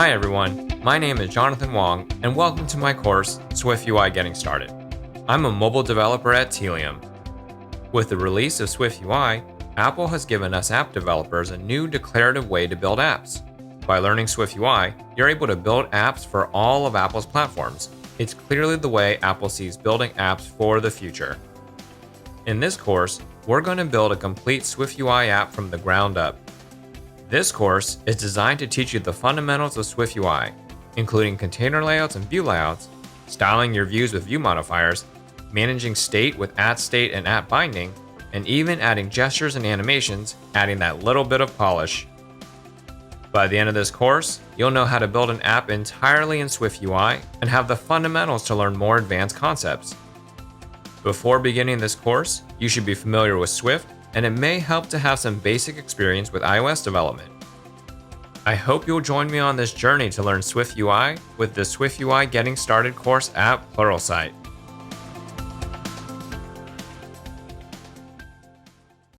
Hi everyone, my name is Jonathan Wong, and welcome to my course, SwiftUI Getting Started. I'm a mobile developer at Telium. With the release of SwiftUI, Apple has given us app developers a new declarative way to build apps. By learning SwiftUI, you're able to build apps for all of Apple's platforms. It's clearly the way Apple sees building apps for the future. In this course, we're going to build a complete SwiftUI app from the ground up. This course is designed to teach you the fundamentals of SwiftUI, including container layouts and view layouts, styling your views with view modifiers, managing state with @state and @binding, and even adding gestures and animations, adding that little bit of polish. By the end of this course, you'll know how to build an app entirely in SwiftUI and have the fundamentals to learn more advanced concepts. Before beginning this course, you should be familiar with Swift, and it may help to have some basic experience with iOS development. I hope you'll join me on this journey to learn SwiftUI with the SwiftUI Getting Started course at Pluralsight.